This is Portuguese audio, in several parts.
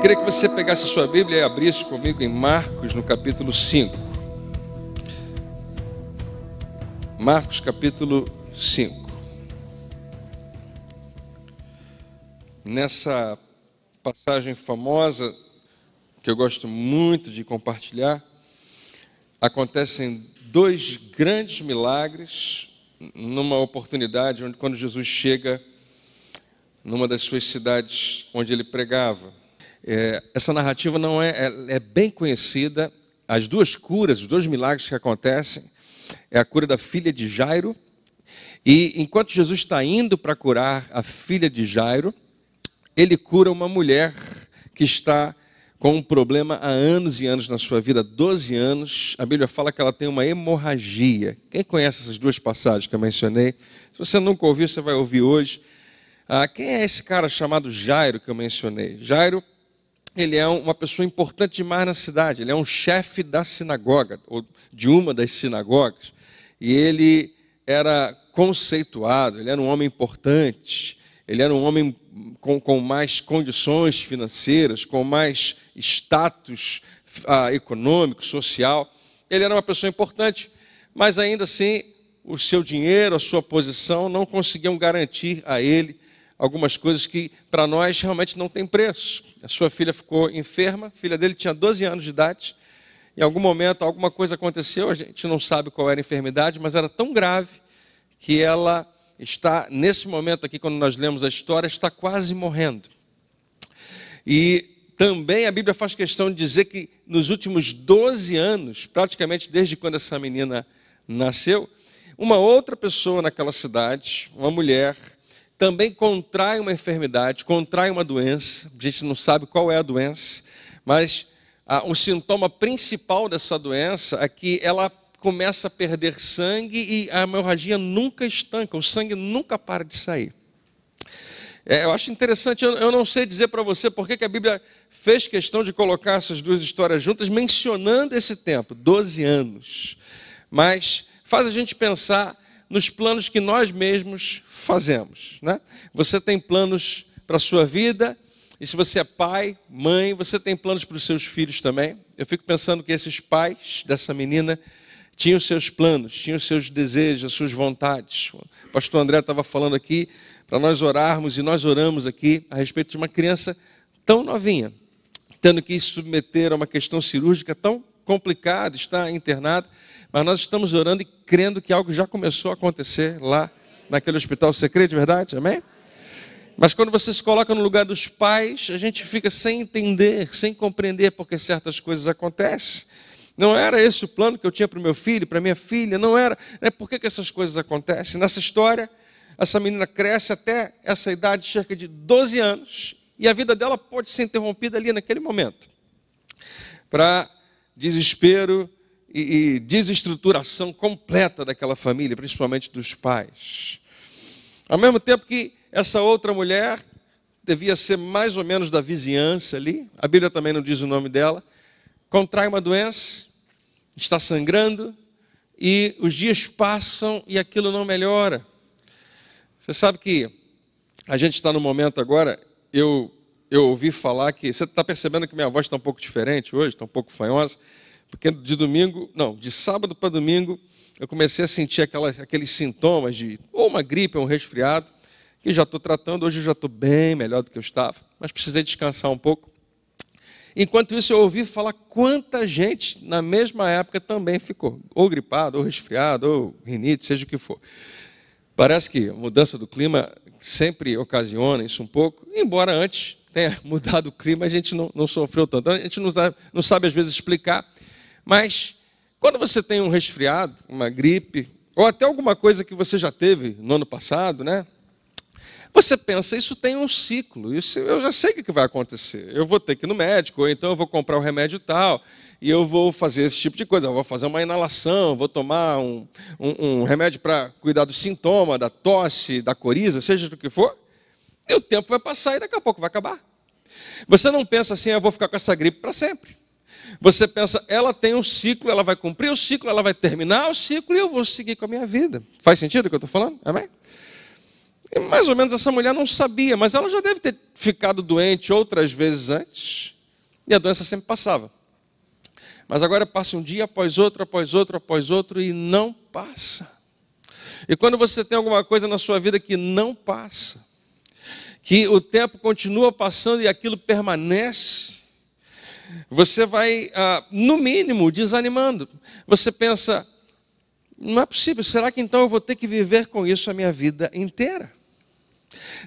Queria que você pegasse sua Bíblia e abrisse comigo em Marcos, no capítulo 5. Marcos, capítulo 5. Nessa passagem famosa, que eu gosto muito de compartilhar, acontecem dois grandes milagres numa oportunidade onde, quando Jesus chega numa das suas cidades onde ele pregava. Essa narrativa não é bem conhecida. As duas curas, os dois milagres que acontecem, é a cura da filha de Jairo. E enquanto Jesus está indo para curar a filha de Jairo, ele cura uma mulher que está com um problema há anos e anos na sua vida, 12 anos. A Bíblia fala que ela tem uma hemorragia. Quem conhece essas duas passagens que eu mencionei? Se você nunca ouviu, você vai ouvir hoje. Quem é esse cara chamado Jairo que eu mencionei? Jairo, ele é uma pessoa importante demais na cidade. Ele é um chefe da sinagoga, ou de uma das sinagogas. E ele era conceituado, ele era um homem importante. Ele era um homem com mais condições financeiras, com mais status econômico, social. Ele era uma pessoa importante, mas ainda assim o seu dinheiro, a sua posição não conseguiam garantir a ele algumas coisas que para nós realmente não tem preço. A sua filha ficou enferma, a filha dele tinha 12 anos de idade. Em algum momento alguma coisa aconteceu, a gente não sabe qual era a enfermidade, mas era tão grave que ela está, nesse momento aqui, quando nós lemos a história, está quase morrendo. E também a Bíblia faz questão de dizer que nos últimos 12 anos, praticamente desde quando essa menina nasceu, uma outra pessoa naquela cidade, uma mulher, também contrai uma enfermidade, contrai uma doença. A gente não sabe qual é a doença, mas o sintoma principal dessa doença é que ela começa a perder sangue e a hemorragia nunca estanca, o sangue nunca para de sair. Eu acho interessante, eu não sei dizer para você por que a Bíblia fez questão de colocar essas duas histórias juntas, mencionando esse tempo, 12 anos. Mas faz a gente pensar nos planos que nós mesmos fazemos, né? Você tem planos para a sua vida, e se você é pai, mãe, você tem planos para os seus filhos também. Eu fico pensando que esses pais dessa menina tinham seus planos, tinham seus desejos, as suas vontades. O pastor André estava falando aqui para nós orarmos, e nós oramos aqui a respeito de uma criança tão novinha, tendo que se submeter a uma questão cirúrgica tão complicada, está internada, mas nós estamos orando e crendo que algo já começou a acontecer lá naquele hospital. Você crê de verdade? Amém? Mas quando você se coloca no lugar dos pais, a gente fica sem entender, sem compreender porque certas coisas acontecem. Não era esse o plano que eu tinha para o meu filho, para a minha filha, não era. Por que essas coisas acontecem? Nessa história, essa menina cresce até essa idade, cerca de 12 anos, e a vida dela pode ser interrompida ali naquele momento, para desespero e desestruturação completa daquela família, principalmente dos pais. Ao mesmo tempo que essa outra mulher devia ser mais ou menos da vizinhança ali, a Bíblia também não diz o nome dela, contrai uma doença, está sangrando, e os dias passam e aquilo não melhora. Você sabe que a gente está no momento agora, eu ouvi falar que, você está percebendo que minha voz está um pouco diferente hoje, está um pouco fanhosa, porque de sábado para domingo, eu comecei a sentir aqueles sintomas de ou uma gripe ou um resfriado, que já estou tratando. Hoje eu já estou bem melhor do que eu estava, mas precisei descansar um pouco. Enquanto isso, eu ouvi falar quanta gente na mesma época também ficou, ou gripado, ou resfriado, ou rinite, seja o que for. Parece que a mudança do clima sempre ocasiona isso um pouco, embora antes tenha mudado o clima, a gente não sofreu tanto. A gente não sabe às vezes explicar, mas quando você tem um resfriado, uma gripe, ou até alguma coisa que você já teve no ano passado, né? Você pensa, isso tem um ciclo, isso eu já sei o que vai acontecer. Eu vou ter que ir no médico, ou então eu vou comprar o remédio tal, e eu vou fazer esse tipo de coisa. Eu vou fazer uma inalação, vou tomar um remédio para cuidar do sintoma, da tosse, da coriza, seja do que for. E o tempo vai passar e daqui a pouco vai acabar. Você não pensa assim, eu vou ficar com essa gripe para sempre. Você pensa, ela tem um ciclo, ela vai cumprir o ciclo, ela vai terminar o ciclo e eu vou seguir com a minha vida. Faz sentido o que eu estou falando? Amém? E mais ou menos essa mulher não sabia, mas ela já deve ter ficado doente outras vezes antes. E a doença sempre passava. Mas agora passa um dia após outro, após outro, após outro e não passa. E quando você tem alguma coisa na sua vida que não passa, que o tempo continua passando e aquilo permanece, você vai, no mínimo, desanimando. Você pensa, não é possível, será que então eu vou ter que viver com isso a minha vida inteira?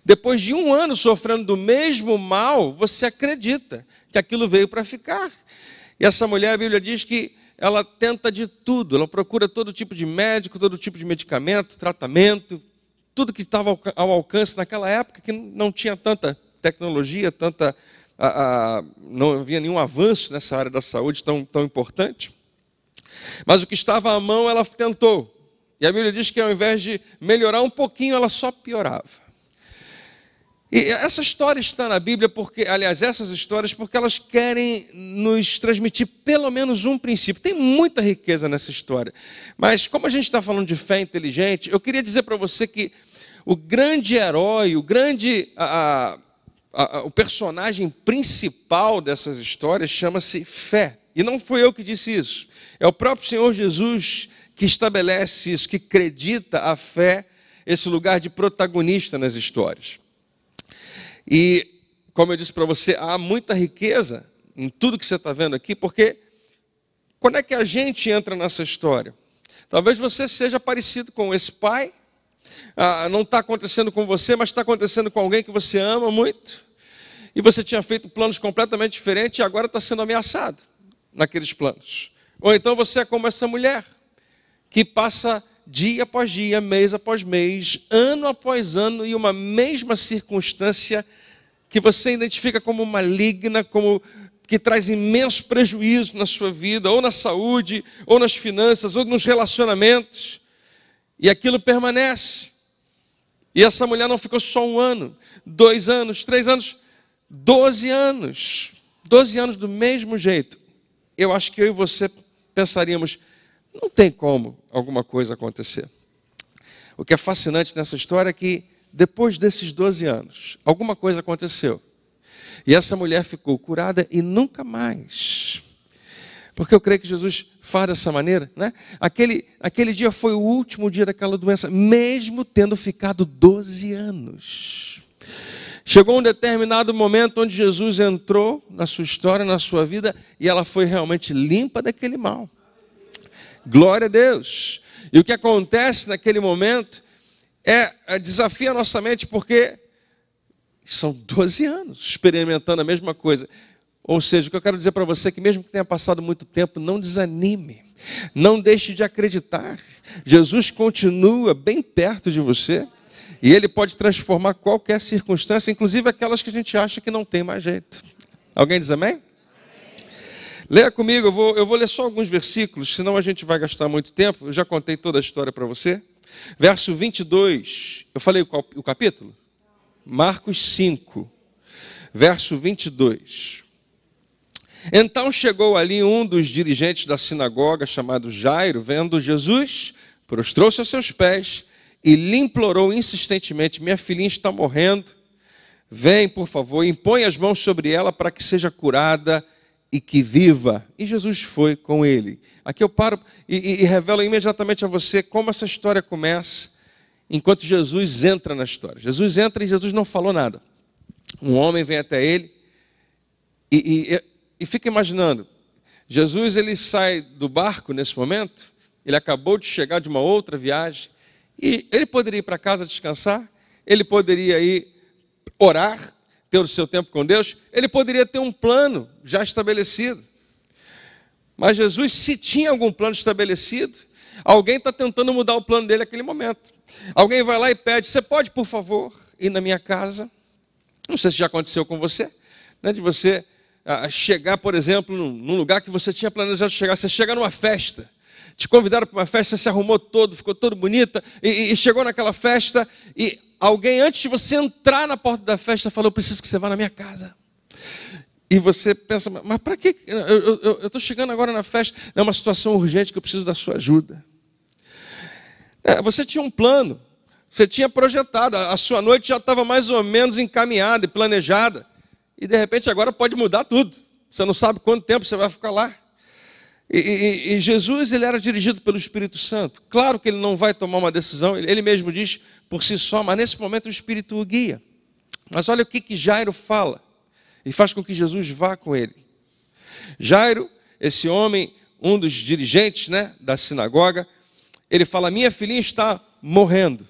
Depois de 1 ano sofrendo do mesmo mal, você acredita que aquilo veio para ficar. E essa mulher, a Bíblia diz que ela tenta de tudo, ela procura todo tipo de médico, todo tipo de medicamento, tratamento, tudo que estava ao alcance naquela época, que não tinha tanta tecnologia, não havia nenhum avanço nessa área da saúde tão importante. Mas o que estava à mão, ela tentou. E a Bíblia diz que ao invés de melhorar um pouquinho, ela só piorava. E essa história está na Bíblia, essas histórias, porque elas querem nos transmitir pelo menos um princípio. Tem muita riqueza nessa história. Mas como a gente está falando de fé inteligente, eu queria dizer para você que o grande herói, o personagem principal dessas histórias chama-se fé. E não fui eu que disse isso. É o próprio Senhor Jesus que estabelece isso, que acredita a fé, esse lugar de protagonista nas histórias. E, como eu disse para você, há muita riqueza em tudo que você está vendo aqui, porque quando é que a gente entra nessa história? Talvez você seja parecido com esse pai, não está acontecendo com você, mas está acontecendo com alguém que você ama muito, e você tinha feito planos completamente diferentes e agora está sendo ameaçado naqueles planos. Ou então você é como essa mulher, que passa dia após dia, mês após mês, ano após ano, e uma mesma circunstância que você identifica como maligna, como que traz imenso prejuízo na sua vida, ou na saúde, ou nas finanças, ou nos relacionamentos, e aquilo permanece. E essa mulher não ficou só 1 ano, 2 anos, 3 anos, 12 anos. 12 anos do mesmo jeito. Eu acho que eu e você pensaríamos, não tem como alguma coisa acontecer. O que é fascinante nessa história é que, depois desses 12 anos, alguma coisa aconteceu. E essa mulher ficou curada e nunca mais. Porque eu creio que Jesus faz dessa maneira, né? Aquele dia foi o último dia daquela doença, mesmo tendo ficado 12 anos. Chegou um determinado momento onde Jesus entrou na sua história, na sua vida, e ela foi realmente limpa daquele mal. Glória a Deus. E o que acontece naquele momento desafia a nossa mente, porque são 12 anos experimentando a mesma coisa. Ou seja, o que eu quero dizer para você é que mesmo que tenha passado muito tempo, não desanime, não deixe de acreditar. Jesus continua bem perto de você e Ele pode transformar qualquer circunstância, inclusive aquelas que a gente acha que não tem mais jeito. Alguém diz amém? Leia comigo, eu vou ler só alguns versículos, senão a gente vai gastar muito tempo. Eu já contei toda a história para você. Verso 22, eu falei o capítulo? Marcos 5, verso 22. Então chegou ali um dos dirigentes da sinagoga, chamado Jairo, vendo Jesus, prostrou-se aos seus pés e lhe implorou insistentemente: minha filhinha está morrendo, vem por favor, impõe as mãos sobre ela para que seja curada e que viva. E Jesus foi com ele. Aqui eu paro e revelo imediatamente a você como essa história começa, enquanto Jesus entra na história. Jesus entra e Jesus não falou nada. Um homem vem até ele e fica imaginando. Jesus, ele sai do barco nesse momento, ele acabou de chegar de uma outra viagem, e ele poderia ir para casa descansar, ele poderia ir orar, ter o seu tempo com Deus, ele poderia ter um plano já estabelecido. Mas Jesus, se tinha algum plano estabelecido, alguém está tentando mudar o plano dele naquele momento. Alguém vai lá e pede: você pode, por favor, ir na minha casa? Não sei se já aconteceu com você, né, de você chegar, por exemplo, num lugar que você tinha planejado chegar. Você chega numa festa, te convidaram para uma festa, você se arrumou todo, ficou todo bonita, e chegou naquela festa, e alguém, antes de você entrar na porta da festa, falou: eu preciso que você vá na minha casa. E você pensa: mas para quê? Eu estou chegando agora na festa, é uma situação urgente que eu preciso da sua ajuda. Você tinha um plano, você tinha projetado, a sua noite já estava mais ou menos encaminhada e planejada, e de repente agora pode mudar tudo. Você não sabe quanto tempo você vai ficar lá. E Jesus, ele era dirigido pelo Espírito Santo. Claro que ele não vai tomar uma decisão, ele mesmo diz por si só, mas nesse momento o Espírito o guia. Mas olha o que Jairo fala, e faz com que Jesus vá com ele. Jairo, esse homem, um dos dirigentes, né, da sinagoga, ele fala, minha filhinha está morrendo.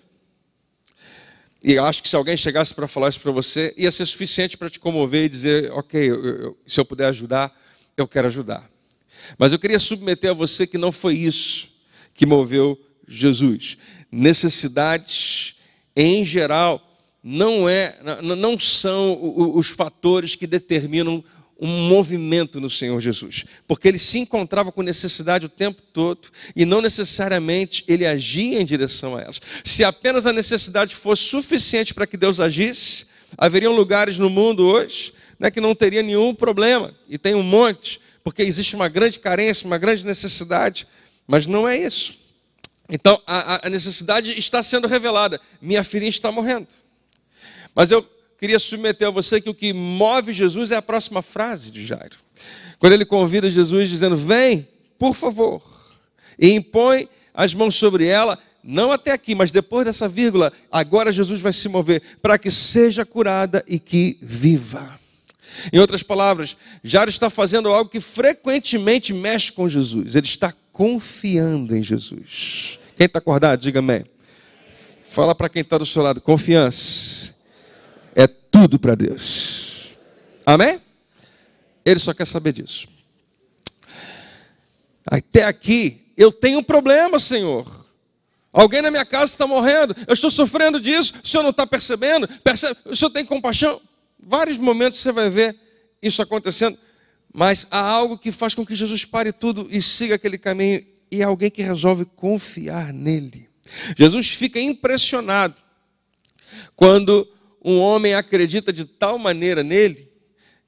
E eu acho que se alguém chegasse para falar isso para você, ia ser suficiente para te comover e dizer, ok, se eu puder ajudar, eu quero ajudar. Mas eu queria submeter a você que não foi isso que moveu Jesus. Necessidades, em geral, não são os fatores que determinam um movimento no Senhor Jesus. Porque ele se encontrava com necessidade o tempo todo e não necessariamente ele agia em direção a elas. Se apenas a necessidade fosse suficiente para que Deus agisse, haveriam lugares no mundo hoje, né, que não teria nenhum problema. E tem um monte, porque existe uma grande carência, uma grande necessidade, mas não é isso. Então, a necessidade está sendo revelada. Minha filhinha está morrendo. Mas eu queria submeter a você que o que move Jesus é a próxima frase de Jairo. Quando ele convida Jesus dizendo, vem, por favor, e impõe as mãos sobre ela, não até aqui, mas depois dessa vírgula, agora Jesus vai se mover para que seja curada e que viva. Em outras palavras, Jairo está fazendo algo que frequentemente mexe com Jesus. Ele está confiando em Jesus. Quem está acordado, diga amém. Fala para quem está do seu lado, confiança é tudo para Deus. Amém? Ele só quer saber disso. Até aqui, eu tenho um problema, Senhor. Alguém na minha casa está morrendo. Eu estou sofrendo disso. O Senhor não está percebendo? O Senhor tem compaixão? Vários momentos você vai ver isso acontecendo. Mas há algo que faz com que Jesus pare tudo e siga aquele caminho. E é alguém que resolve confiar nele. Jesus fica impressionado quando um homem acredita de tal maneira nele,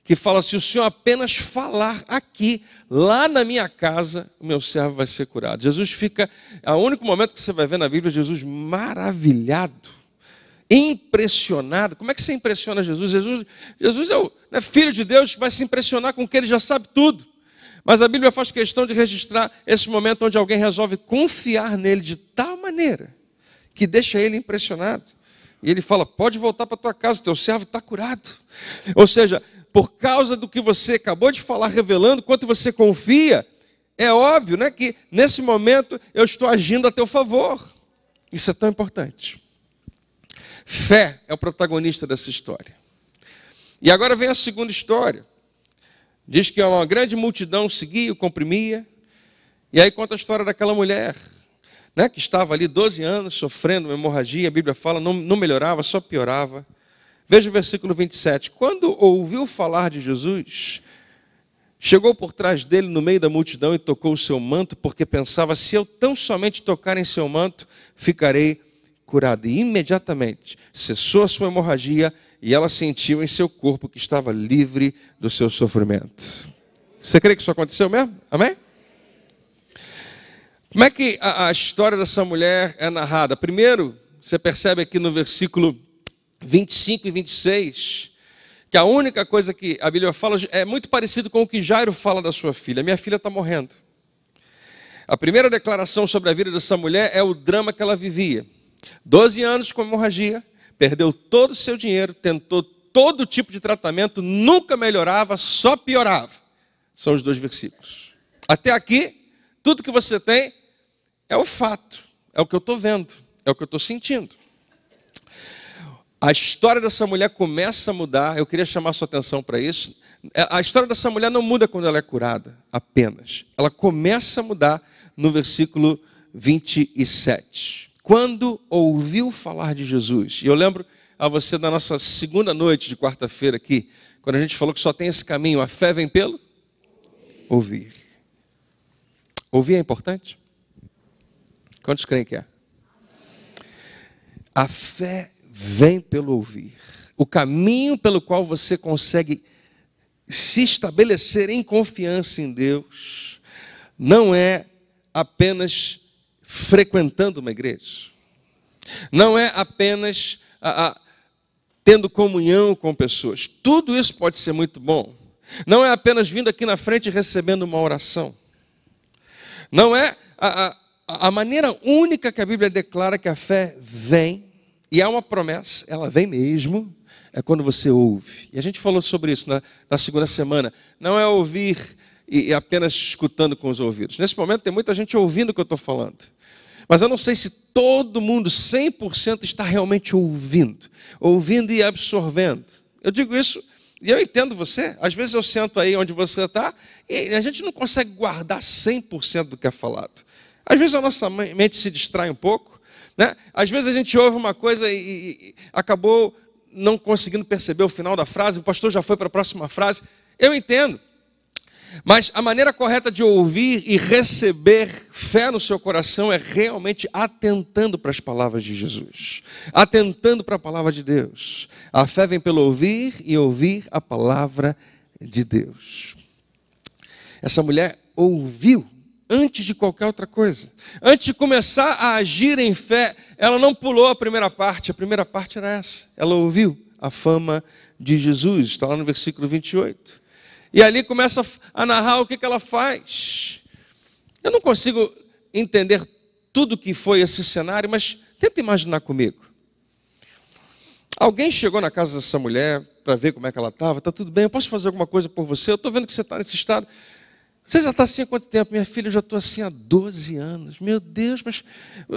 que fala, se o Senhor apenas falar aqui, lá na minha casa, o meu servo vai ser curado. Jesus fica, é o único momento que você vai ver na Bíblia, Jesus maravilhado, impressionado. Como é que você impressiona Jesus? Jesus é o Filho de Deus que vai se impressionar com o que ele já sabe tudo. Mas a Bíblia faz questão de registrar esse momento onde alguém resolve confiar nele de tal maneira que deixa ele impressionado. E ele fala, pode voltar para a tua casa, teu servo está curado. Ou seja, por causa do que você acabou de falar, revelando quanto você confia, é óbvio, né, que nesse momento eu estou agindo a teu favor. Isso é tão importante. Fé é o protagonista dessa história. E agora vem a segunda história. Diz que uma grande multidão seguia, o comprimia. E aí conta a história daquela mulher, né, que estava ali 12 anos sofrendo uma hemorragia. A Bíblia fala, não melhorava, só piorava. Veja o versículo 27. Quando ouviu falar de Jesus, chegou por trás dele no meio da multidão e tocou o seu manto, porque pensava, se eu tão somente tocar em seu manto, ficarei curada. E imediatamente cessou a sua hemorragia e ela sentiu em seu corpo que estava livre do seu sofrimento. Você crê que isso aconteceu mesmo? Amém? Como é que a história dessa mulher é narrada? Primeiro, você percebe aqui no versículo 25 e 26, que a única coisa que a Bíblia fala é muito parecido com o que Jairo fala da sua filha. Minha filha está morrendo. A primeira declaração sobre a vida dessa mulher é o drama que ela vivia. 12 anos com hemorragia, perdeu todo o seu dinheiro, tentou todo tipo de tratamento, nunca melhorava, só piorava. São os 2 versículos. Até aqui, tudo que você tem é o fato, é o que eu estou vendo, é o que eu estou sentindo. A história dessa mulher começa a mudar, eu queria chamar a sua atenção para isso. A história dessa mulher não muda quando ela é curada, apenas. Ela começa a mudar no versículo 27. Quando ouviu falar de Jesus, e eu lembro a você da nossa segunda noite de quarta-feira aqui, quando a gente falou que só tem esse caminho, a fé vem pelo ouvir. Ouvir é importante? Quantos creem que é? A fé vem pelo ouvir. O caminho pelo qual você consegue se estabelecer em confiança em Deus não é apenas frequentando uma igreja. Não é apenas tendo comunhão com pessoas. Tudo isso pode ser muito bom. Não é apenas vindo aqui na frente e recebendo uma oração. Não é a maneira única que a Bíblia declara que a fé vem, e é uma promessa, ela vem mesmo, é quando você ouve. E a gente falou sobre isso na segunda semana. Não é ouvir e apenas escutando com os ouvidos. Nesse momento tem muita gente ouvindo o que eu estou falando. Mas eu não sei se todo mundo, 100%, está realmente ouvindo e absorvendo. Eu digo isso e eu entendo você. Às vezes eu sento aí onde você está e a gente não consegue guardar 100% do que é falado. Às vezes a nossa mente se distrai um pouco, né? Às vezes a gente ouve uma coisa e acabou não conseguindo perceber o final da frase, o pastor já foi para a próxima frase. Eu entendo. Mas a maneira correta de ouvir e receber fé no seu coração é realmente atentando para as palavras de Jesus, atentando para a palavra de Deus. A fé vem pelo ouvir e ouvir a palavra de Deus. Essa mulher ouviu antes de qualquer outra coisa. Antes de começar a agir em fé, ela não pulou a primeira parte era essa. Ela ouviu a fama de Jesus, está lá no versículo 28. E ali começa a narrar o que ela faz. Eu não consigo entender tudo que foi esse cenário, mas tenta imaginar comigo. Alguém chegou na casa dessa mulher para ver como é que ela estava. Está tudo bem, eu posso fazer alguma coisa por você? Eu estou vendo que você está nesse estado. Você já está assim há quanto tempo? Minha filha, eu já estou assim há 12 anos. Meu Deus, mas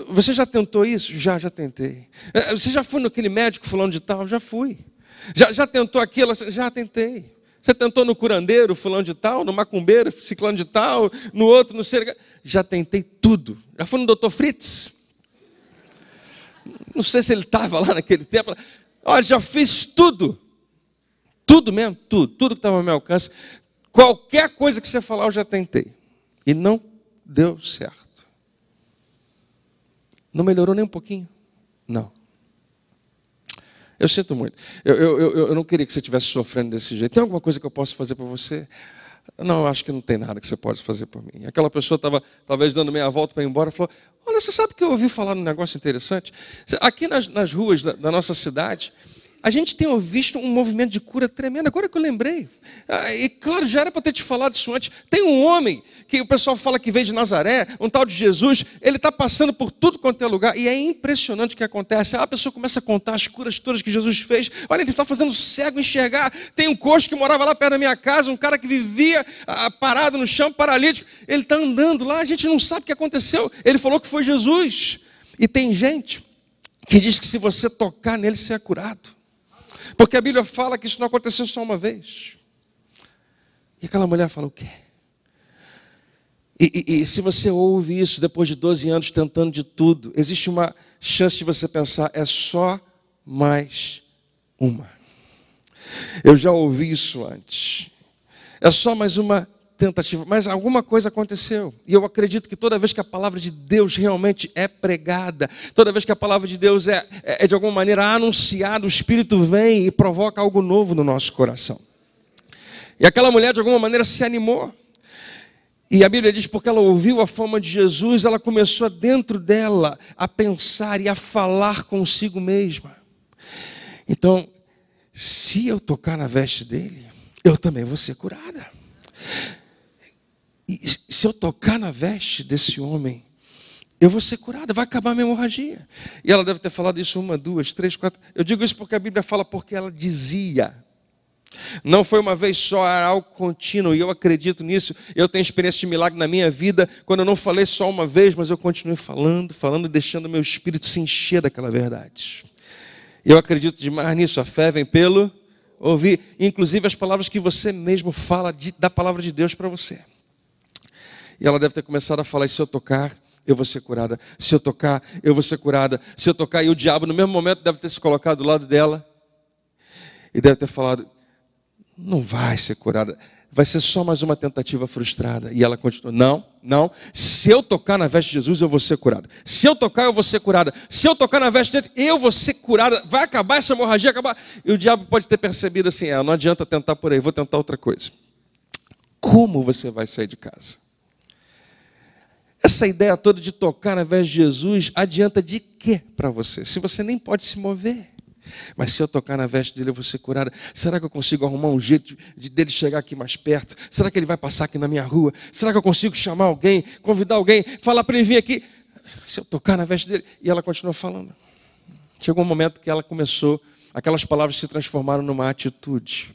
você já tentou isso? Já tentei. Você já foi naquele médico fulano de tal? Já fui. Já tentou aquilo? Já tentei. Você tentou no curandeiro, fulano de tal, no macumbeiro, ciclano de tal, no outro, no sei. Já tentei tudo. Já fui no Dr. Fritz. Não sei se ele estava lá naquele tempo. Olha, já fiz tudo. Tudo mesmo, tudo. Tudo que estava ao meu alcance. Qualquer coisa que você falar, eu já tentei. E não deu certo. Não melhorou nem um pouquinho? Não. Eu sinto muito. Eu não queria que você estivesse sofrendo desse jeito. Tem alguma coisa que eu possa fazer por você? Não, eu acho que não tem nada que você pode fazer por mim. Aquela pessoa estava talvez dando meia volta para ir embora e falou: olha, você sabe que eu ouvi falar num negócio interessante? Aqui nas ruas da nossa cidade, a gente tem visto um movimento de cura tremendo. Agora que eu lembrei. E claro, já era para ter te falado isso antes. Tem um homem que o pessoal fala que veio de Nazaré, um tal de Jesus. Ele está passando por tudo quanto é lugar. E é impressionante o que acontece. A pessoa começa a contar as curas todas que Jesus fez. Olha, ele está fazendo o cego enxergar. Tem um coxo que morava lá perto da minha casa, um cara que vivia parado no chão, paralítico. Ele está andando lá, a gente não sabe o que aconteceu. Ele falou que foi Jesus. E tem gente que diz que se você tocar nele, você é curado. Porque a Bíblia fala que isso não aconteceu só uma vez. E aquela mulher fala: o quê? E se você ouve isso depois de 12 anos tentando de tudo, existe uma chance de você pensar: é só mais uma. Eu já ouvi isso antes. É só mais uma tentativa, mas alguma coisa aconteceu. E eu acredito que toda vez que a palavra de Deus realmente é pregada, toda vez que a palavra de Deus é de alguma maneira anunciada, o Espírito vem e provoca algo novo no nosso coração. E aquela mulher de alguma maneira se animou. E a Bíblia diz, porque ela ouviu a fama de Jesus, ela começou dentro dela a pensar e a falar consigo mesma. Então, se eu tocar na veste dele, eu também vou ser curada. E se eu tocar na veste desse homem, eu vou ser curada, vai acabar a minha hemorragia. E ela deve ter falado isso 1, 2, 3, 4. Eu digo isso porque a Bíblia fala porque ela dizia. Não foi uma vez só, era algo contínuo. E eu acredito nisso. Eu tenho experiência de milagre na minha vida, quando eu não falei só uma vez, mas eu continuei falando, e deixando o meu espírito se encher daquela verdade. Eu acredito demais nisso. A fé vem pelo ouvir. Inclusive as palavras que você mesmo fala da palavra de Deus para você. E ela deve ter começado a falar: se eu tocar, eu vou ser curada. Se eu tocar, eu vou ser curada. Se eu tocar, e o diabo no mesmo momento deve ter se colocado do lado dela. E deve ter falado: não vai ser curada. Vai ser só mais uma tentativa frustrada. E ela continua: não. Se eu tocar na veste de Jesus, eu vou ser curada. Se eu tocar, eu vou ser curada. Se eu tocar na veste dele, eu vou ser curada. Vai acabar essa hemorragia, acabar. E o diabo pode ter percebido assim: não adianta tentar por aí, vou tentar outra coisa. Como você vai sair de casa? Essa ideia toda de tocar na veste de Jesus adianta de quê para você? Se você nem pode se mover. Mas se eu tocar na veste dele, eu vou ser curada. Será que eu consigo arrumar um jeito dele chegar aqui mais perto? Será que ele vai passar aqui na minha rua? Será que eu consigo chamar alguém, convidar alguém, falar para ele vir aqui? Se eu tocar na veste dele... E ela continuou falando. Chegou um momento que ela começou, aquelas palavras se transformaram numa atitude.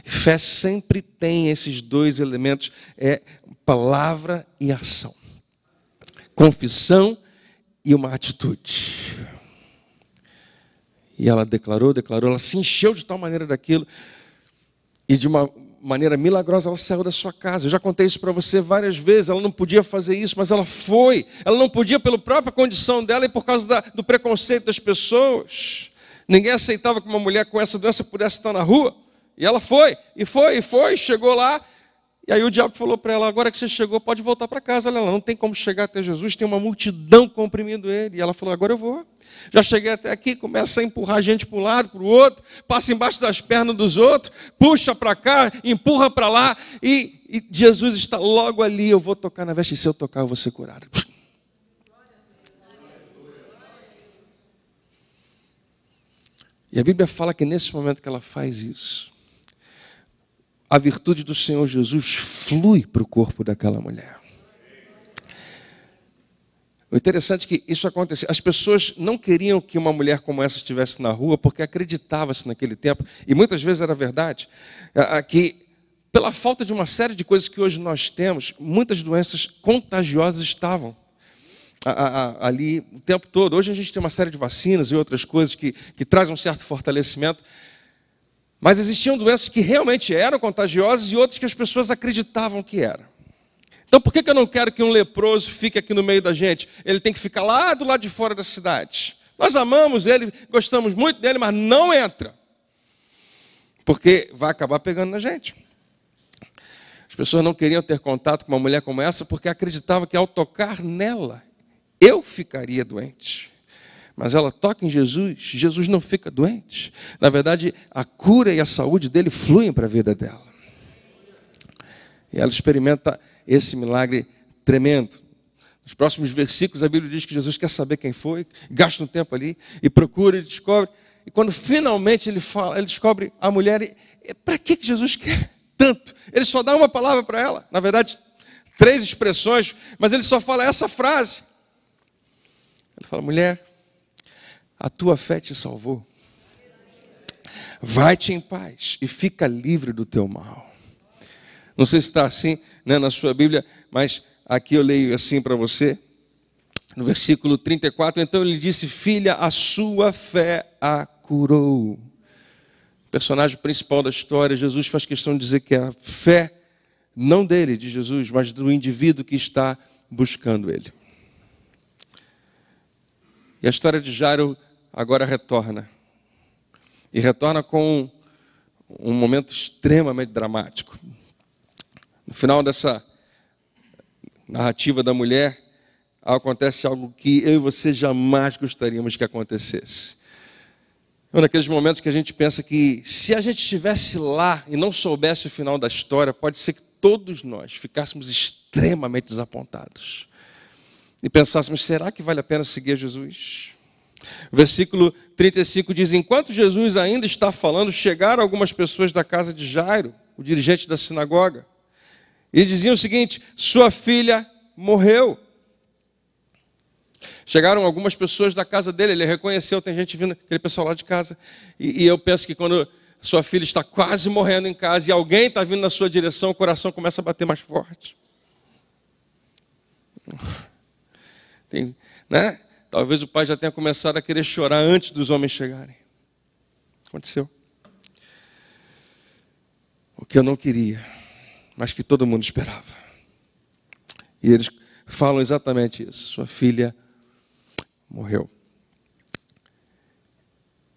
Fé sempre tem esses dois elementos, palavra e ação. Confissão e uma atitude. E ela declarou, ela se encheu de tal maneira daquilo, e de uma maneira milagrosa ela saiu da sua casa. Eu já contei isso para você várias vezes, ela não podia fazer isso, mas ela foi. Ela não podia pela própria condição dela e por causa do preconceito das pessoas. Ninguém aceitava que uma mulher com essa doença pudesse estar na rua. E ela foi, chegou lá. E aí o diabo falou para ela, agora que você chegou, pode voltar para casa. Ela não tem como chegar até Jesus, tem uma multidão comprimindo ele. E ela falou, agora eu vou. Já cheguei até aqui, começa a empurrar a gente para um lado, para o outro, passa embaixo das pernas dos outros, puxa para cá, empurra para lá. E Jesus está logo ali, eu vou tocar na veste, e se eu tocar eu vou ser curado. E a Bíblia fala que nesse momento que ela faz isso, a virtude do Senhor Jesus flui para o corpo daquela mulher. O interessante é que isso acontecia. As pessoas não queriam que uma mulher como essa estivesse na rua, porque acreditava-se naquele tempo, e muitas vezes era verdade, que pela falta de uma série de coisas que hoje nós temos, muitas doenças contagiosas estavam ali o tempo todo. Hoje a gente tem uma série de vacinas e outras coisas que trazem um certo fortalecimento, mas existiam doenças que realmente eram contagiosas e outras que as pessoas acreditavam que eram. Então por que eu não quero que um leproso fique aqui no meio da gente? Ele tem que ficar lá do lado de fora da cidade. Nós amamos ele, gostamos muito dele, mas não entra, porque vai acabar pegando na gente. As pessoas não queriam ter contato com uma mulher como essa, porque acreditavam que ao tocar nela, eu ficaria doente. Mas ela toca em Jesus, Jesus não fica doente. Na verdade, a cura e a saúde dele fluem para a vida dela. E ela experimenta esse milagre tremendo. Nos próximos versículos, a Bíblia diz que Jesus quer saber quem foi, gasta um tempo ali, e procura, e descobre. E quando finalmente ele descobre a mulher, para que Jesus quer tanto? Ele só dá uma palavra para ela, na verdade, 3 expressões, mas ele só fala essa frase. Ele fala, mulher, a tua fé te salvou. Vai-te em paz e fica livre do teu mal. Não sei se está assim, né, na sua Bíblia, mas aqui eu leio assim para você. No versículo 34, então ele disse, filha, a sua fé a curou. O personagem principal da história, Jesus faz questão de dizer que é a fé, não dele, de Jesus, mas do indivíduo que está buscando ele. E a história de Jairo agora retorna. E retorna com um momento extremamente dramático. No final dessa narrativa da mulher, acontece algo que eu e você jamais gostaríamos que acontecesse. É um daqueles momentos que a gente pensa que se a gente estivesse lá e não soubesse o final da história, pode ser que todos nós ficássemos extremamente desapontados. E pensássemos, será que vale a pena seguir Jesus? O versículo 35 diz, enquanto Jesus ainda está falando, chegaram algumas pessoas da casa de Jairo, o dirigente da sinagoga, e diziam o seguinte, sua filha morreu. Chegaram algumas pessoas da casa dele, ele reconheceu, tem gente vindo, aquele pessoal lá de casa, e eu penso que quando sua filha está quase morrendo em casa e alguém está vindo na sua direção, o coração começa a bater mais forte. Tem, né? Talvez o pai já tenha começado a querer chorar antes dos homens chegarem. Aconteceu. O que eu não queria, mas que todo mundo esperava. E eles falam exatamente isso. Sua filha morreu.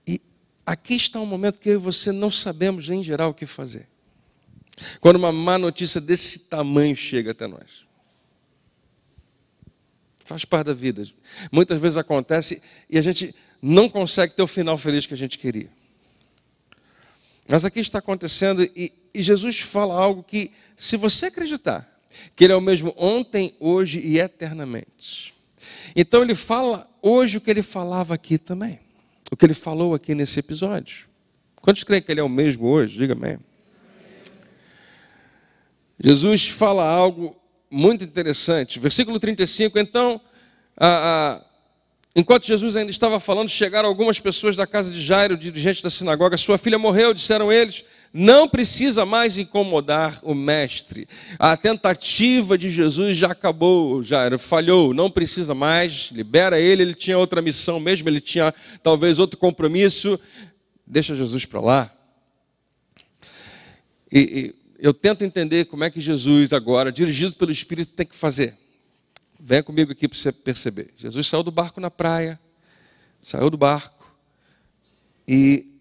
E aqui está um momento que eu e você não sabemos, em geral, o que fazer. Quando uma má notícia desse tamanho chega até nós. Faz parte da vida. Muitas vezes acontece e a gente não consegue ter o final feliz que a gente queria. Mas aqui está acontecendo e Jesus fala algo que, se você acreditar que Ele é o mesmo ontem, hoje e eternamente, então Ele fala hoje o que Ele falava aqui também. o que ele falou aqui nesse episódio. Quantos creem que ele é o mesmo hoje? Diga amém. Jesus fala algo muito interessante. Versículo 35, então, enquanto Jesus ainda estava falando, chegaram algumas pessoas da casa de Jairo, dirigente da sinagoga. Sua filha morreu, disseram eles. Não precisa mais incomodar o mestre. A tentativa de Jesus já acabou, Jairo, falhou. Não precisa mais, libera ele tinha outra missão mesmo, ele tinha talvez outro compromisso. Deixa Jesus para lá. E eu tento entender como é que Jesus agora, dirigido pelo Espírito, tem que fazer. Venha comigo aqui para você perceber. Jesus saiu do barco na praia, saiu do barco e,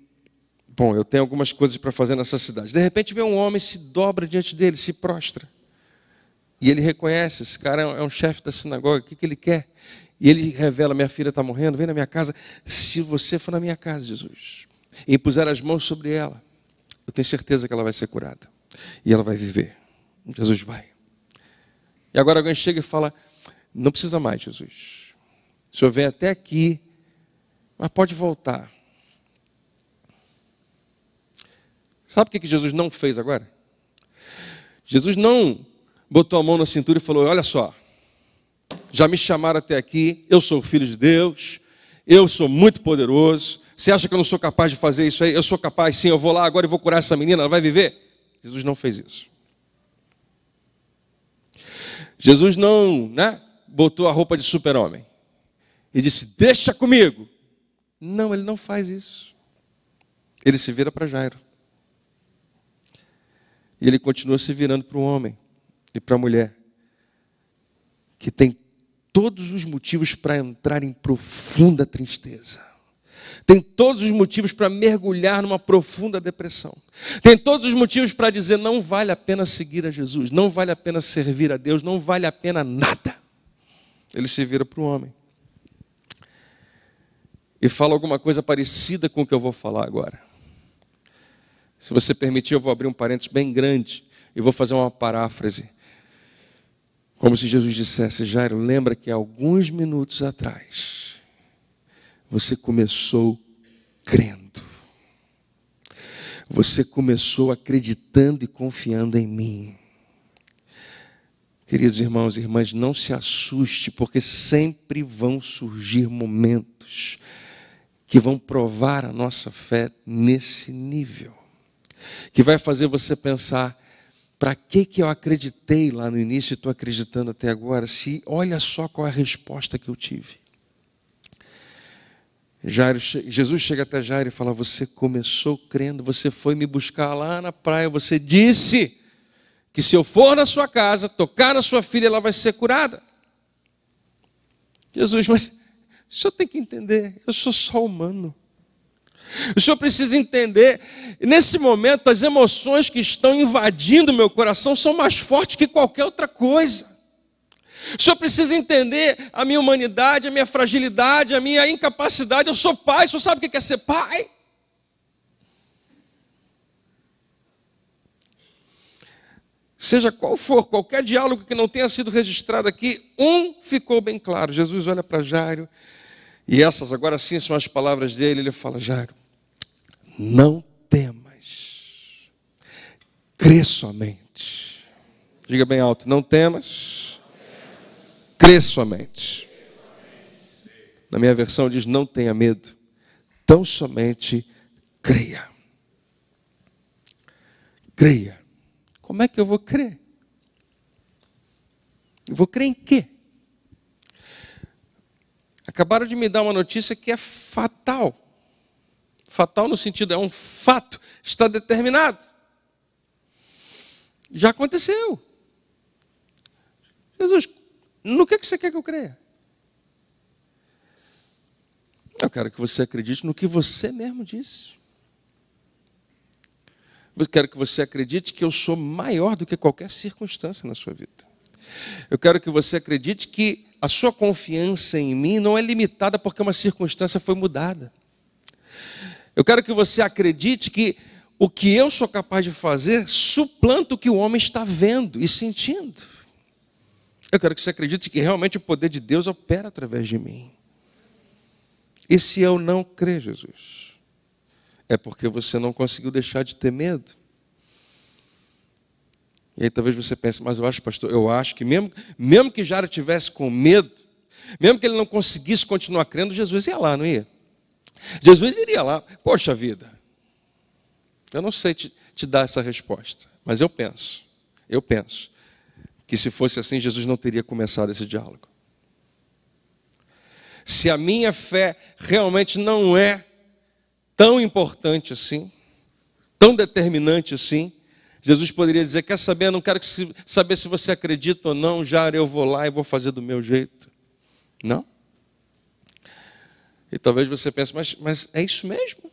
bom, eu tenho algumas coisas para fazer nessa cidade. De repente vem um homem, se dobra diante dele, se prostra. E ele reconhece, esse cara é um chefe da sinagoga, o que ele quer? E ele revela, minha filha está morrendo, vem na minha casa. Se você for na minha casa, Jesus, e impuser as mãos sobre ela, eu tenho certeza que ela vai ser curada. E ela vai viver. Jesus vai. E agora alguém chega e fala, não precisa mais, Jesus. O Senhor vem até aqui, mas pode voltar. Sabe o que Jesus não fez agora? Jesus não botou a mão na cintura e falou, olha só, já me chamaram até aqui, eu sou o Filho de Deus, eu sou muito poderoso, você acha que eu não sou capaz de fazer isso aí? Eu sou capaz, sim, eu vou lá agora e vou curar essa menina, ela vai viver? Jesus não fez isso. Jesus não, botou a roupa de super-homem e disse, deixa comigo. Não, ele não faz isso. Ele se vira para Jairo. E ele continua se virando para o homem e para a mulher, que tem todos os motivos para entrar em profunda tristeza. Tem todos os motivos para mergulhar numa profunda depressão. Tem todos os motivos para dizer, não vale a pena seguir a Jesus, não vale a pena servir a Deus, não vale a pena nada. Ele se vira para o homem e fala alguma coisa parecida com o que eu vou falar agora. Se você permitir, eu vou abrir um parênteses bem grande e vou fazer uma paráfrase. Como se Jesus dissesse, Jairo, lembra que alguns minutos atrás você começou crendo. Você começou acreditando e confiando em mim. Queridos irmãos e irmãs, não se assuste, porque sempre vão surgir momentos que vão provar a nossa fé nesse nível. Que vai fazer você pensar, para que eu acreditei lá no início e estou acreditando até agora? Se olha só qual é a resposta que eu tive. Jesus chega até Jairo e fala, você começou crendo, você foi me buscar lá na praia, você disse que se eu for na sua casa, tocar na sua filha, ela vai ser curada. Jesus, mas o senhor tem que entender, eu sou só humano. O senhor precisa entender, nesse momento as emoções que estão invadindo meu coração são mais fortes que qualquer outra coisa. O senhor precisa entender a minha humanidade, a minha fragilidade, a minha incapacidade. Eu sou pai, o senhor sabe o que é ser pai? Seja qual for, qualquer diálogo que não tenha sido registrado aqui, ficou bem claro. Jesus olha para Jairo, e essas agora sim são as palavras dele. Ele fala, Jairo, não temas, crê somente. Diga bem alto, não temas. Crê somente. Na minha versão diz, não tenha medo, tão somente creia. Creia. Como é que eu vou crer? Eu vou crer em quê? Acabaram de me dar uma notícia que é fatal. Fatal no sentido, é um fato, está determinado. Já aconteceu. Jesus, no que você quer que eu creia? Eu quero que você acredite no que você mesmo disse. Eu quero que você acredite que eu sou maior do que qualquer circunstância na sua vida. Eu quero que você acredite que a sua confiança em mim não é limitada porque uma circunstância foi mudada. Eu quero que você acredite que o que eu sou capaz de fazer suplanta o que o homem está vendo e sentindo. Eu quero que você acredite que realmente o poder de Deus opera através de mim. E se eu não crer, Jesus? É porque você não conseguiu deixar de ter medo. E aí talvez você pense, mas eu acho, pastor, eu acho que mesmo que Jairo tivesse com medo, mesmo que ele não conseguisse continuar crendo, Jesus ia lá, não ia? Jesus iria lá. Poxa vida, eu não sei te dar essa resposta, mas eu penso que se fosse assim, Jesus não teria começado esse diálogo. Se a minha fé realmente não é tão importante assim, tão determinante assim, Jesus poderia dizer, quer saber, eu não quero saber se você acredita ou não, Jairo, eu vou lá e vou fazer do meu jeito. Não? E talvez você pense, mas é isso mesmo?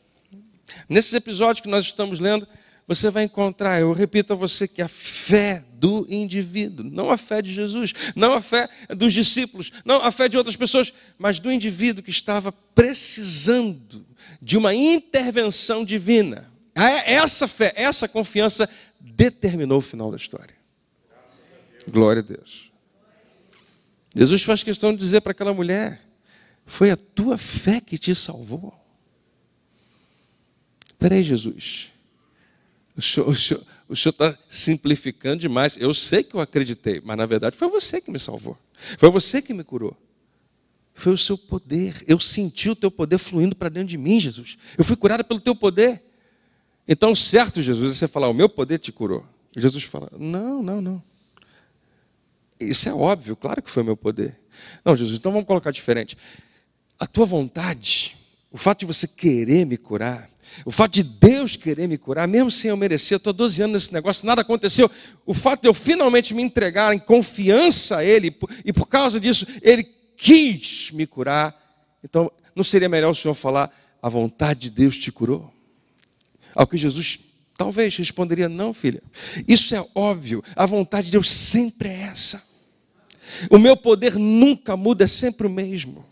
Nesses episódios que nós estamos lendo, você vai encontrar, eu repito a você, que a fé do indivíduo, não a fé de Jesus, não a fé dos discípulos, não a fé de outras pessoas, mas do indivíduo que estava precisando de uma intervenção divina. Essa fé, essa confiança determinou o final da história. Glória a Deus. Jesus faz questão de dizer para aquela mulher, foi a tua fé que te salvou. Espera aí, Jesus. O senhor está simplificando demais. Eu sei que eu acreditei, mas na verdade foi você que me salvou. Foi você que me curou. Foi o seu poder. Eu senti o teu poder fluindo para dentro de mim, Jesus. Eu fui curada pelo teu poder. Então, certo, Jesus, é você falar, o meu poder te curou. Jesus fala, não. Isso é óbvio, claro que foi o meu poder. Não, Jesus, então vamos colocar diferente. A tua vontade, o fato de você querer me curar, o fato de Deus querer me curar, mesmo sem eu merecer, eu estou 12 anos nesse negócio, nada aconteceu. O fato de eu finalmente me entregar em confiança a Ele, e por causa disso, Ele quis me curar. Então, não seria melhor o Senhor falar, a vontade de Deus te curou? Ao que Jesus talvez responderia, não, filha. Isso é óbvio, a vontade de Deus sempre é essa. O meu poder nunca muda, é sempre o mesmo.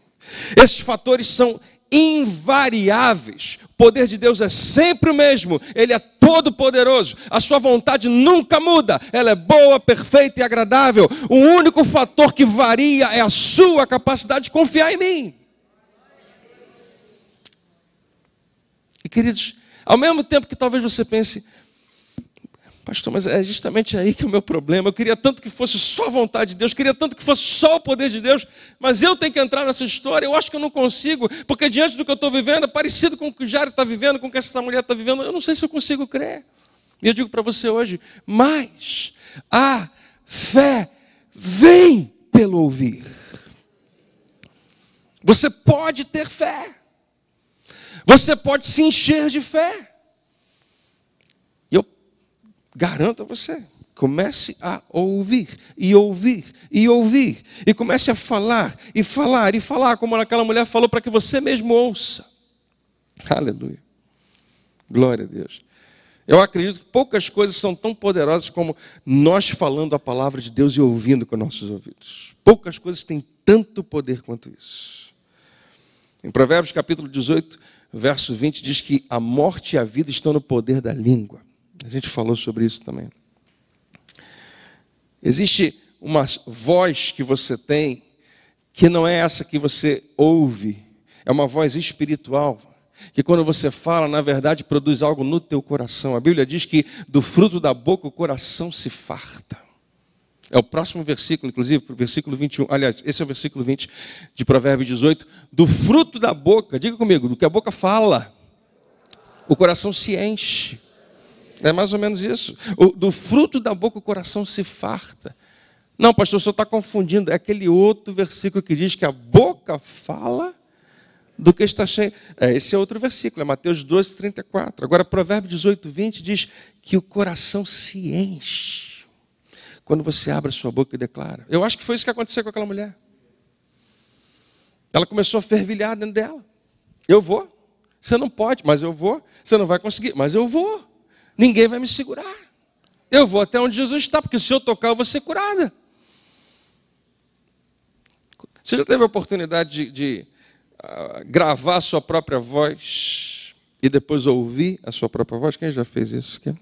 Esses fatores são invariáveis. O poder de Deus é sempre o mesmo. Ele é todo poderoso. A sua vontade nunca muda. Ela é boa, perfeita e agradável. O único fator que varia é a sua capacidade de confiar em mim. E queridos, ao mesmo tempo que talvez você pense, pastor, mas é justamente aí que é o meu problema. Eu queria tanto que fosse só a vontade de Deus, queria tanto que fosse só o poder de Deus, mas eu tenho que entrar nessa história. Eu acho que eu não consigo, porque diante do que eu estou vivendo, é parecido com o que o Jairo está vivendo, com o que essa mulher está vivendo. Eu não sei se eu consigo crer. E eu digo para você hoje, mas a fé vem pelo ouvir. Você pode ter fé. Você pode se encher de fé. E eu garanto a você, comece a ouvir, e ouvir, e ouvir. E comece a falar, e falar, e falar, como aquela mulher falou, para que você mesmo ouça. Aleluia. Glória a Deus. Eu acredito que poucas coisas são tão poderosas como nós falando a palavra de Deus e ouvindo com nossos ouvidos. Poucas coisas têm tanto poder quanto isso. Em Provérbios capítulo 18, verso 20, diz que a morte e a vida estão no poder da língua. A gente falou sobre isso também. Existe uma voz que você tem, que não é essa que você ouve. É uma voz espiritual, que quando você fala, na verdade, produz algo no teu coração. A Bíblia diz que do fruto da boca o coração se farta. É o próximo versículo, inclusive, o versículo 21. Aliás, esse é o versículo 20 de Provérbios 18. Do fruto da boca, diga comigo, do que a boca fala, o coração se enche. É mais ou menos isso. Do fruto da boca o coração se farta. Não, pastor, o senhor está confundindo. É aquele outro versículo que diz que a boca fala do que está cheio. Esse é outro versículo, é Mateus 12, 34. Agora, Provérbios 18, 20 diz que o coração se enche quando você abre a sua boca e declara. Eu acho que foi isso que aconteceu com aquela mulher. Ela começou a fervilhar dentro dela. Eu vou. Você não pode, mas eu vou. Você não vai conseguir, mas eu vou. Ninguém vai me segurar. Eu vou até onde Jesus está, porque se eu tocar, eu vou ser curada. Você já teve a oportunidade de gravar a sua própria voz e depois ouvir a sua própria voz? Quem já fez isso aqui?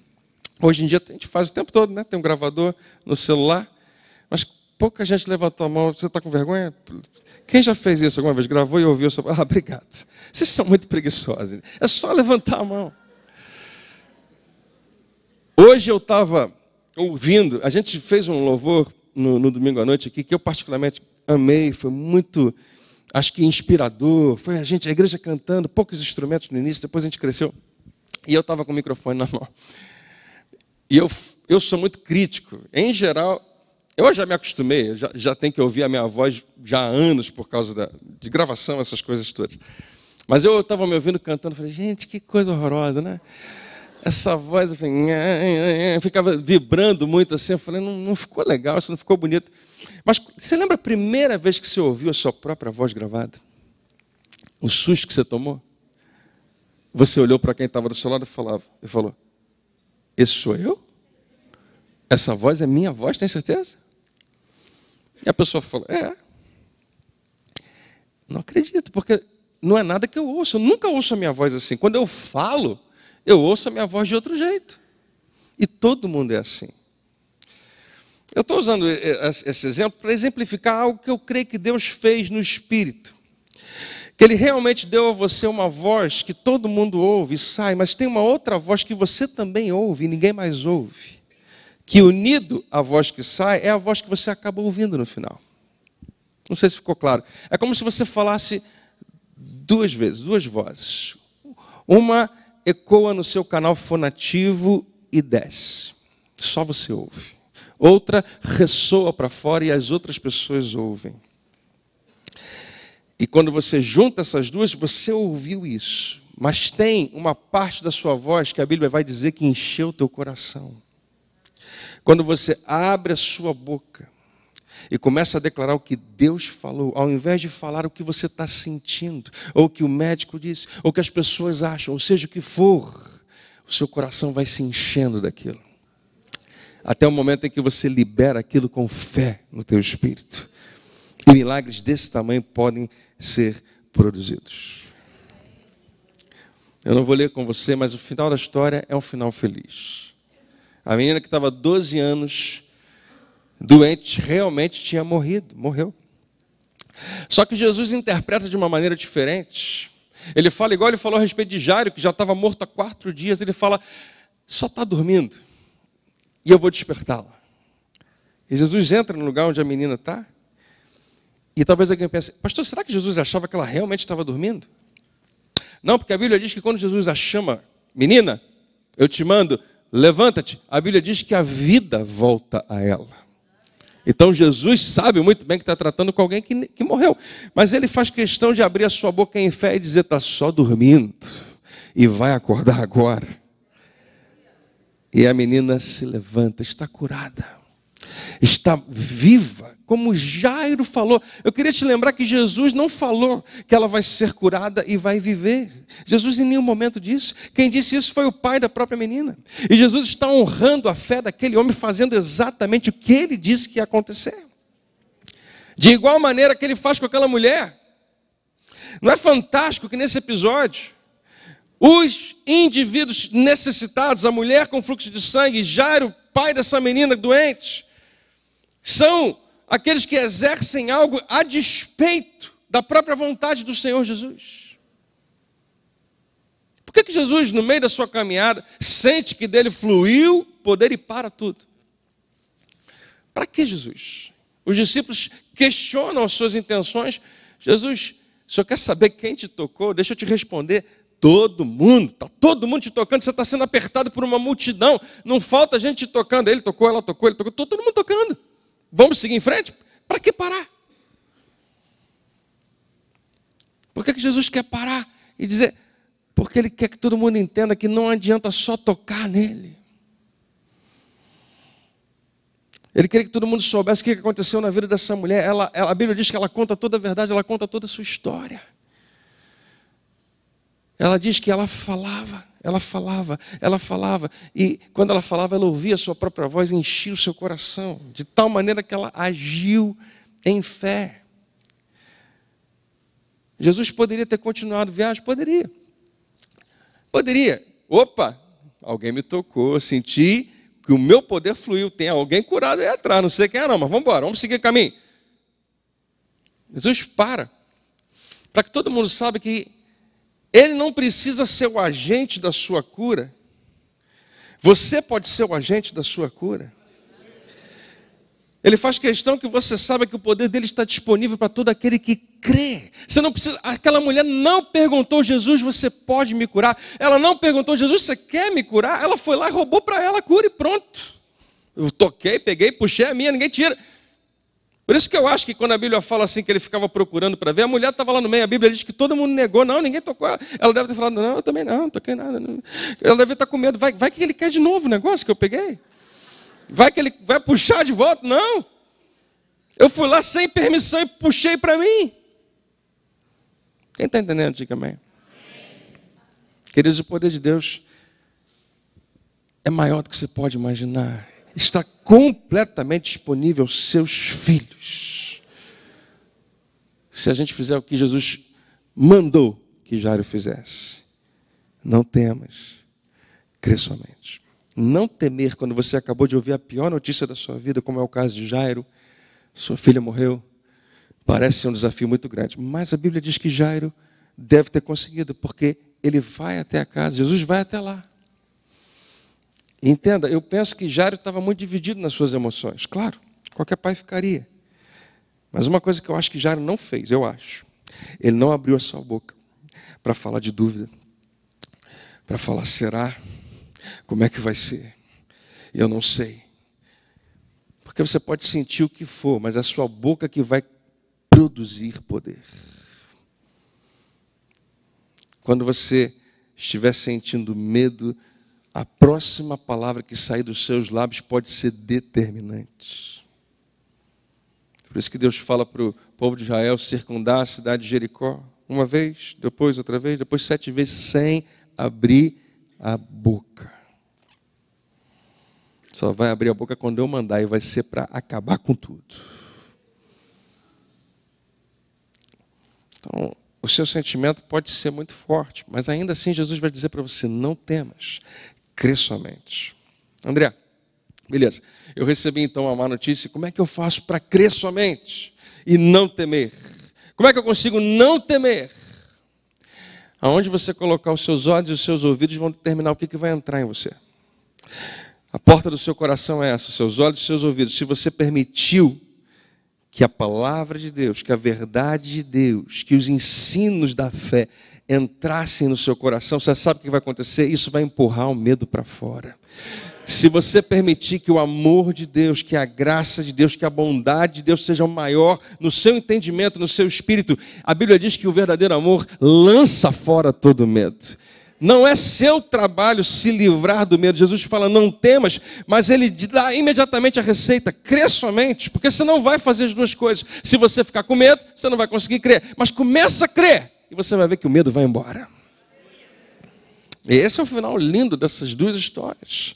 Hoje em dia a gente faz o tempo todo, né? Tem um gravador no celular. Mas pouca gente levantou a mão. Você está com vergonha? Quem já fez isso alguma vez? Gravou e ouviu? Obrigado. Vocês são muito preguiçosos. É só levantar a mão. Hoje eu estava ouvindo, a gente fez um louvor no domingo à noite aqui, que eu particularmente amei, foi muito, acho que inspirador. Foi a igreja cantando, poucos instrumentos no início, depois a gente cresceu. E eu estava com o microfone na mão. E eu sou muito crítico. Em geral, eu já me acostumei, eu já tenho que ouvir a minha voz já há anos por causa de gravação, essas coisas todas. Mas eu estava me ouvindo cantando, falei, gente, que coisa horrorosa, né? Essa voz, eu ficava vibrando muito assim, eu falei, não ficou legal, isso não ficou bonito. Mas você lembra a primeira vez que você ouviu a sua própria voz gravada? O susto que você tomou? Você olhou para quem estava do seu lado e falou, esse sou eu? Essa voz é minha voz, tem certeza? E a pessoa falou, não acredito, porque não é nada que eu ouço, eu nunca ouço a minha voz assim. Quando eu falo, eu ouço a minha voz de outro jeito. E todo mundo é assim. Eu estou usando esse exemplo para exemplificar algo que eu creio que Deus fez no Espírito. Que Ele realmente deu a você uma voz que todo mundo ouve e sai, mas tem uma outra voz que você também ouve e ninguém mais ouve. Que unido à voz que sai, é a voz que você acaba ouvindo no final. Não sei se ficou claro. É como se você falasse duas vezes, duas vozes. Uma ecoa no seu canal fonativo e desce. Só você ouve. Outra ressoa para fora e as outras pessoas ouvem. E quando você junta essas duas, você ouviu isso. Mas tem uma parte da sua voz que a Bíblia vai dizer que encheu o teu coração. Quando você abre a sua boca e começa a declarar o que Deus falou, ao invés de falar o que você está sentindo, ou o que o médico disse, ou o que as pessoas acham, ou seja, o que for, o seu coração vai se enchendo daquilo. Até o momento em que você libera aquilo com fé no teu espírito. E milagres desse tamanho podem ser produzidos. Eu não vou ler com você, mas o final da história é um final feliz. A menina que estava 12 anos doente realmente tinha morreu. Só que Jesus interpreta de uma maneira diferente. Ele fala igual ele falou a respeito de Jairo, que já estava morto há 4 dias. Ele fala, só está dormindo e eu vou despertá-la. E Jesus entra no lugar onde a menina está. E talvez alguém pense, pastor, será que Jesus achava que ela realmente estava dormindo? Não, porque a Bíblia diz que quando Jesus a chama, menina, eu te mando, levanta-te. A Bíblia diz que a vida volta a ela. Então Jesus sabe muito bem que está tratando com alguém que morreu. Mas ele faz questão de abrir a sua boca em fé e dizer, está só dormindo. E vai acordar agora. E a menina se levanta, está curada. Está viva, como Jairo falou. Eu queria te lembrar que Jesus não falou que ela vai ser curada e vai viver. Jesus em nenhum momento disse. Quem disse isso foi o pai da própria menina. E Jesus está honrando a fé daquele homem, fazendo exatamente o que ele disse que ia acontecer. De igual maneira que ele faz com aquela mulher. Não é fantástico que nesse episódio, os indivíduos necessitados, a mulher com fluxo de sangue, Jairo, pai dessa menina doente, são aqueles que exercem algo a despeito da própria vontade do Senhor Jesus. Por que Jesus, no meio da sua caminhada, sente que dele fluiu poder e para tudo? Para que Jesus? Os discípulos questionam as suas intenções. Jesus, o Senhor quer saber quem te tocou? Deixa eu te responder. Todo mundo, está todo mundo te tocando, você está sendo apertado por uma multidão, não falta gente te tocando, ele tocou, ela tocou, ele tocou, todo mundo tocando. Vamos seguir em frente? Para que parar? Por que Jesus quer parar e dizer? Porque ele quer que todo mundo entenda que não adianta só tocar nele. Ele queria que todo mundo soubesse o que aconteceu na vida dessa mulher. A Bíblia diz que ela conta toda a verdade, ela conta toda a sua história. Ela diz que ela falava, e quando ela falava, ela ouvia a sua própria voz e enchia o seu coração, de tal maneira que ela agiu em fé. Jesus poderia ter continuado a viagem? Poderia. Opa, alguém me tocou, senti que o meu poder fluiu. Tem alguém curado aí atrás, não sei quem é não, mas vamos embora, vamos seguir o caminho. Jesus para que todo mundo saiba que ele não precisa ser o agente da sua cura. Você pode ser o agente da sua cura. Ele faz questão que você saiba que o poder dele está disponível para todo aquele que crê. Você não precisa. Aquela mulher não perguntou: Jesus, você pode me curar? Ela não perguntou: Jesus, você quer me curar? Ela foi lá e roubou para ela a cura e pronto. Eu toquei, peguei, puxei a minha, ninguém tira. Por isso que eu acho que quando a Bíblia fala assim que ele ficava procurando para ver, a mulher estava lá no meio, a Bíblia diz que todo mundo negou, não, ninguém tocou. Ela deve ter falado: não, eu também não toquei nada. Não. Ela deve estar com medo, vai que ele quer de novo o negócio que eu peguei. Vai que ele vai puxar de volta? Não. Eu fui lá sem permissão e puxei para mim. Quem está entendendo? Diga amém. Queridos, o poder de Deus é maior do que você pode imaginar. Está completamente disponível aos seus filhos. Se a gente fizer o que Jesus mandou que Jairo fizesse. Não temas, crê somente. Não temer quando você acabou de ouvir a pior notícia da sua vida, como é o caso de Jairo, sua filha morreu, parece ser um desafio muito grande. Mas a Bíblia diz que Jairo deve ter conseguido, porque ele vai até a casa, Jesus vai até lá. Entenda, eu penso que Jairo estava muito dividido nas suas emoções. Claro, qualquer pai ficaria. Mas uma coisa que eu acho que Jairo não fez, ele não abriu a sua boca para falar de dúvida, para falar: será? Como é que vai ser? Eu não sei. Porque você pode sentir o que for, mas é a sua boca que vai produzir poder. Quando você estiver sentindo medo, a próxima palavra que sair dos seus lábios pode ser determinante. Por isso que Deus fala para o povo de Israel circundar a cidade de Jericó, uma vez, depois outra vez, depois 7 vezes, sem abrir a boca. Só vai abrir a boca quando eu mandar, e vai ser para acabar com tudo. Então, o seu sentimento pode ser muito forte, mas ainda assim Jesus vai dizer para você: não temas, crê somente. André, beleza, eu recebi então uma má notícia. Como é que eu faço para crer somente e não temer? Como é que eu consigo não temer? Aonde você colocar os seus olhos e os seus ouvidos vão determinar o que vai entrar em você. A porta do seu coração é essa, os seus olhos e os seus ouvidos. Se você permitiu que a palavra de Deus, que a verdade de Deus, que os ensinos da fé entrassem no seu coração, você sabe o que vai acontecer? Isso vai empurrar o medo para fora. Se você permitir que o amor de Deus, que a graça de Deus, que a bondade de Deus seja maior no seu entendimento, no seu espírito, a Bíblia diz que o verdadeiro amor lança fora todo medo. Não é seu trabalho se livrar do medo. Jesus fala: não temas, mas ele dá imediatamente a receita: crê somente, porque você não vai fazer as duas coisas. Se você ficar com medo, você não vai conseguir crer, mas começa a crer e você vai ver que o medo vai embora. E esse é o final lindo dessas duas histórias.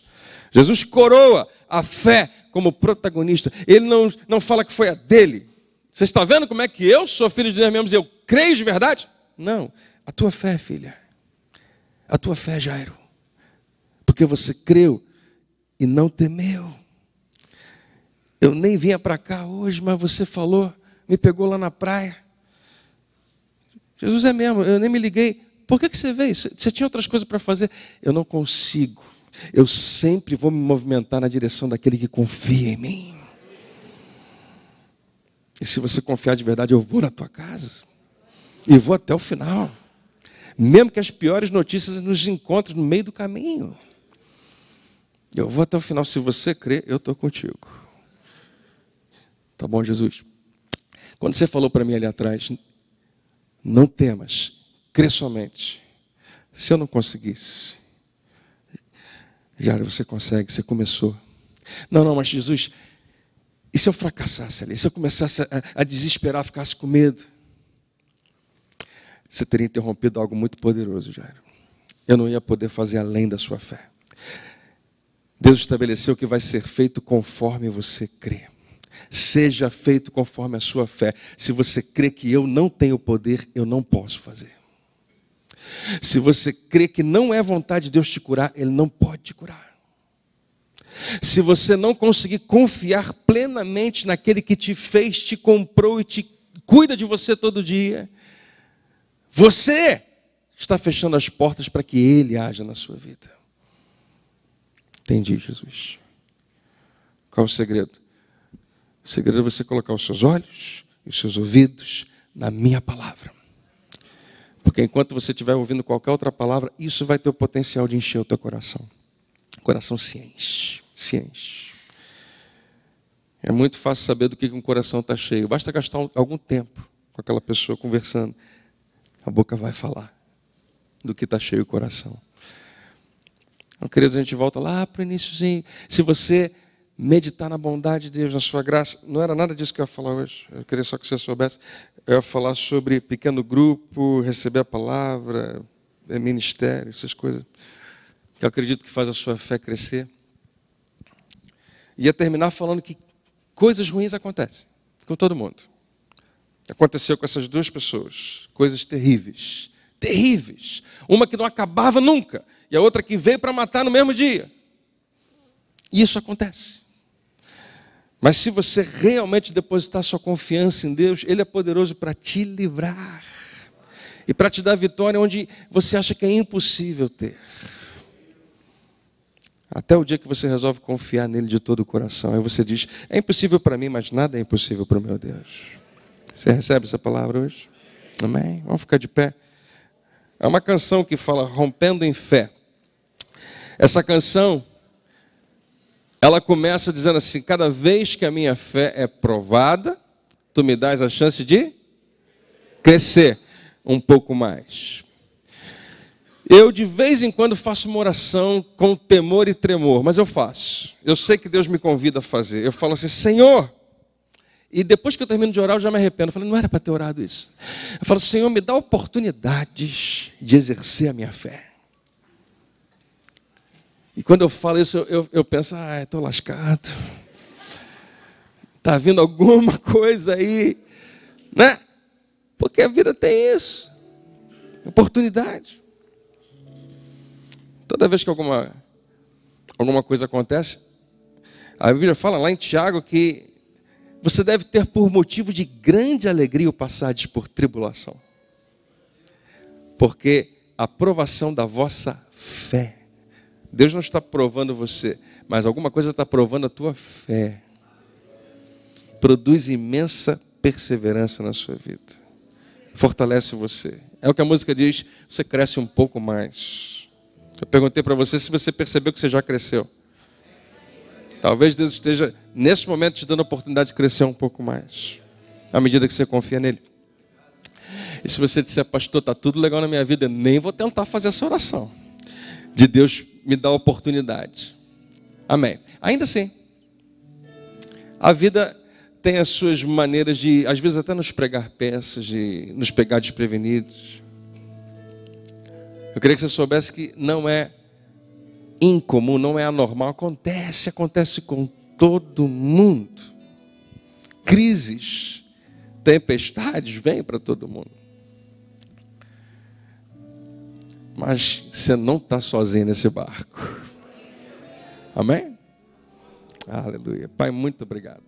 Jesus coroa a fé como protagonista. Ele não fala que foi a dele. Você está vendo como é que eu sou filho de Deus mesmo e eu creio de verdade? Não, a tua fé, filha. A tua fé, Jairo, porque você creu e não temeu. Eu nem vinha para cá hoje, mas você falou, me pegou lá na praia. Jesus, é mesmo, eu nem me liguei. Por que você veio? Você tinha outras coisas para fazer? Eu não consigo. Eu sempre vou me movimentar na direção daquele que confia em mim. E se você confiar de verdade, eu vou na tua casa. E vou até o final. Mesmo que as piores notícias nos encontrem no meio do caminho. Eu vou até o final. Se você crer, eu estou contigo. Tá bom, Jesus? Quando você falou para mim ali atrás: não temas, crê somente. Se eu não conseguisse, Jairo, você consegue, você começou. Não, mas Jesus, e se eu fracassasse ali? Se eu começasse a desesperar, ficasse com medo? Você teria interrompido algo muito poderoso, Jairo. Eu não ia poder fazer além da sua fé. Deus estabeleceu que vai ser feito conforme você crê. Seja feito conforme a sua fé. Se você crê que eu não tenho poder, eu não posso fazer. Se você crê que não é vontade de Deus te curar, Ele não pode te curar. se você não conseguir confiar plenamente naquele que te fez, te comprou e te cuida de você todo dia, você está fechando as portas para que Ele haja na sua vida. Entendi, Jesus. Qual é o segredo? O segredo é você colocar os seus olhos e os seus ouvidos na minha palavra. Porque enquanto você estiver ouvindo qualquer outra palavra, isso vai ter o potencial de encher o teu coração. O coração se enche, se enche. É muito fácil saber do que um coração está cheio. Basta gastar algum tempo com aquela pessoa conversando. A boca vai falar do que está cheio o coração. Então, queridos, a gente volta lá para o iníciozinho. Se você meditar na bondade de Deus, na sua graça, não era nada disso que eu ia falar hoje. Eu queria só que você soubesse. Eu ia falar sobre pequeno grupo, receber a palavra, ministério, essas coisas que eu acredito que faz a sua fé crescer. Ia terminar falando que coisas ruins acontecem com todo mundo. Aconteceu com essas duas pessoas, coisas terríveis, terríveis. Uma que não acabava nunca, e a outra que veio para matar no mesmo dia. E isso acontece. Mas se você realmente depositar sua confiança em Deus, Ele é poderoso para te livrar e para te dar vitória onde você acha que é impossível ter. Até o dia que você resolve confiar nele de todo o coração. Aí você diz, é impossível para mim, mas nada é impossível para o meu Deus. Você recebe essa palavra hoje? Amém? Vamos ficar de pé. É uma canção que fala rompendo em fé. Essa canção, ela começa dizendo assim, cada vez que a minha fé é provada, tu me dás a chance de crescer um pouco mais. Eu de vez em quando faço uma oração com temor e tremor, mas eu faço. Eu sei que Deus me convida a fazer. Eu falo assim, Senhor, e depois que eu termino de orar, eu já me arrependo. Eu falo, não era para ter orado isso. Eu falo, Senhor, me dá oportunidades de exercer a minha fé. E quando eu falo isso, eu penso, estou lascado. Está vindo alguma coisa aí, né? Porque a vida tem isso. Oportunidade. Toda vez que alguma coisa acontece, a Bíblia fala lá em Tiago que você deve ter por motivo de grande alegria o passardes por tribulação. Porque a provação da vossa fé. Deus não está provando você, mas alguma coisa está provando a tua fé. Produz imensa perseverança na sua vida. Fortalece você. É o que a música diz, você cresce um pouco mais. Eu perguntei para você se você percebeu que você já cresceu. Talvez Deus esteja, nesse momento, te dando a oportunidade de crescer um pouco mais. À medida que você confia nele. E se você disser, pastor, está tudo legal na minha vida, eu nem vou tentar fazer essa oração. De Deus me dar a oportunidade. Amém. Ainda assim, a vida tem as suas maneiras de, às vezes até nos pregar peças, de nos pegar desprevenidos. Eu queria que você soubesse que não é incomum, não é anormal. Acontece com todo mundo. Crises, tempestades vêm para todo mundo. Mas você não está sozinho nesse barco. Amém? Aleluia. Pai, muito obrigado.